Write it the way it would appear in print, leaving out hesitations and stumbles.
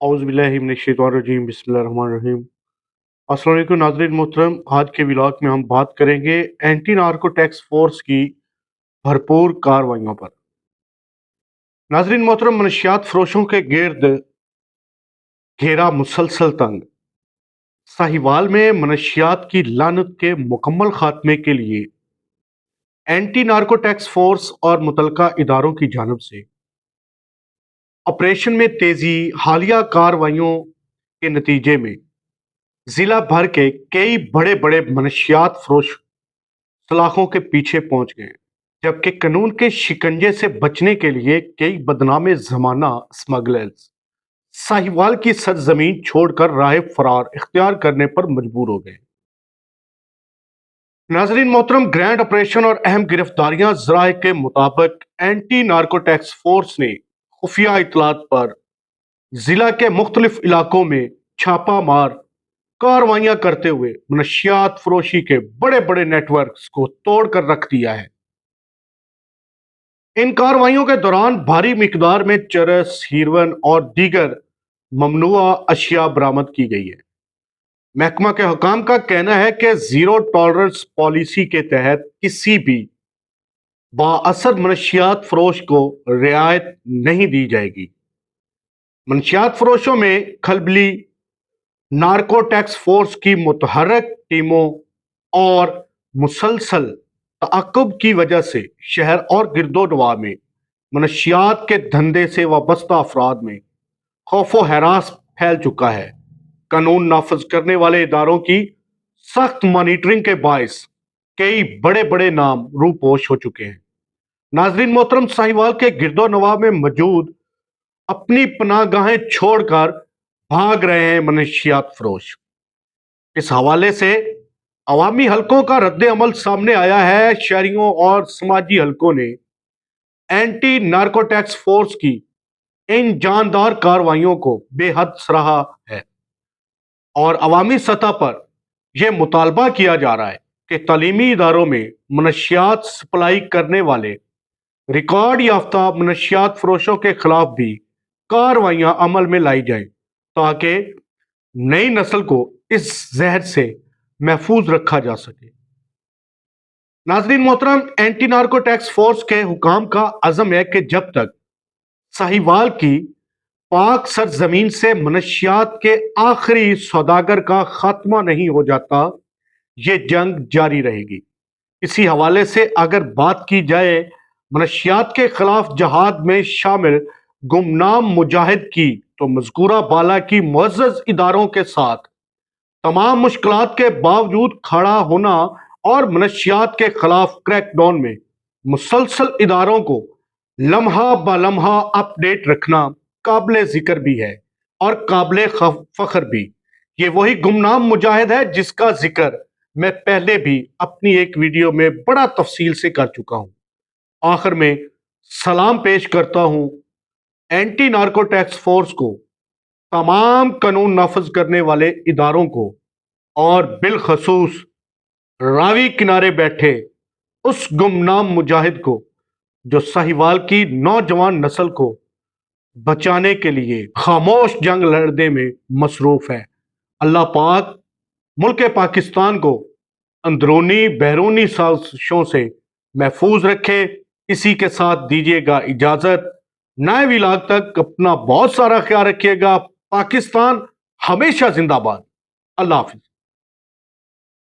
औज़ुबिल्लाहिमिनश्शैतानिर्रजीम बिस्मिल्लाहिर्रहमानिर्रहीम। अस्सलाम वालेकुम नाज़रीन मोहतरम, आज के व्लॉग में हम बात करेंगे एंटी नार्को टैक्स फोर्स की भरपूर कार्रवाइयों पर। नाज़रीन मोहतरम, मनशियात फरोशों के गिर्द घेरा मुसलसल तंग। साहिवाल में मनशियात की लानत के मुकम्मल खात्मे के लिए एंटी नार्को टैक्स फोर्स और मुतलका इदारों की जानिब से ऑपरेशन में तेजी। हालिया कार्रवाइयों के नतीजे में जिला भर के कई बड़े बड़े मनशियात फरोश सलाखों के पीछे पहुंच गए, जबकि कानून के शिकंजे से बचने के लिए कई बदनामे जमाना स्मगलर्स साहिवाल की सरजमीन छोड़कर राह फरार इख्तियार करने पर मजबूर हो गए। नाजरीन मोहतरम, ग्रैंड ऑपरेशन और अहम गिरफ्तारियां जराए के मुताबिक एंटी नार्को टैक्स फोर्स ने खुफिया इतलात पर जिला के मुख्तलिफ इलाकों में छापा मार कार्रवाइयां करते हुए मनशियात फरोशी के बड़े बड़े नेटवर्क्स को तोड़कर रख दिया है। इन कार्रवाइयों के दौरान भारी मिकदार में चरस, हीरोइन और दीगर ममनुआ अशिया बरामद की गई है। महकमा के हुकाम का कहना है कि जीरो टॉलरेंस पॉलिसी के तहत किसी भी बाअसर मनशियात फरोश को रियायत नहीं दी जाएगी। मनशियात फरोशों में खलबली, नार्को टैक्स फोर्स की मुतहर्रक टीमों और मुसलसल तआक्कुब की वजह से शहर और गिरदोनवा में मनशियात के धंधे से वाबस्ता अफराद में खौफो हरास फैल चुका है। कानून नाफज करने वाले इदारों की सख्त मॉनिटरिंग के बायस कई बड़े बड़े नाम रूपोश हो चुके हैं। नाजरीन मोहतरम, साहिवाल के गिरदो नवाब में मौजूद अपनी पनाहगाहें छोड़कर भाग रहे हैं मनशियात फरोश। इस हवाले से अवामी हलकों का रद्द अमल सामने आया है। शहरियों और समाजी हलकों ने एंटी नार्को टैक्स फोर्स की इन जानदार कार्रवाइयों को बेहद सराहा है और अवामी सतह पर यह मुतालबा किया जा रहा है कि तालीमी इदारों में मनशियात सप्लाई करने वाले रिकॉर्ड याफ्ता मनशियात फरोशों के खिलाफ भी कार्रवाइयां अमल में लाई जाएं, ताकि नई नस्ल को इस जहर से महफूज रखा जा सके। नाजरीन मोहतरम, एंटी नार्को टैक्स फोर्स के हुकाम का अज़म है कि जब तक साहिवाल की पाक सरजमीन से मनशियात के आखिरी सौदागर का खात्मा नहीं हो जाता, ये जंग जारी रहेगी। इसी हवाले से अगर बात की जाए मनशियात के खिलाफ जहाद में शामिल गुमनाम मुजाहिद की, तो मज़कूरा बाला की मुअज़्ज़ज़ इदारों के साथ तमाम मुश्किलात के बावजूद खड़ा होना और मनशियात के खिलाफ क्रैकडाउन में मुसलसल इदारों को लम्हा ब लम्हा अपडेट रखना काबिल जिक्र भी है और काबिल फख्र भी। ये वही गुमनाम मुजाहिद है जिसका जिक्र मैं पहले भी अपनी एक वीडियो में बड़ा तफसील से कर चुका हूं। आखिर में सलाम पेश करता हूं एंटी नार्को टैक्स फोर्स को, तमाम कानून नाफज करने वाले इदारों को और बिलखसूस रावी किनारे बैठे उस गुमनाम मुजाहिद को जो साहिवाल की नौजवान नस्ल को बचाने के लिए खामोश जंग लड़ने में मसरूफ है। अल्लाह पाक मुल्क पाकिस्तान को अंदरूनी बैरूनी साजिशों से महफूज रखे। इसी के साथ दीजिएगा इजाजत। नए व्लॉग तक अपना बहुत सारा ख्याल रखिएगा। पाकिस्तान हमेशा जिंदाबाद। अल्लाह हाफिज।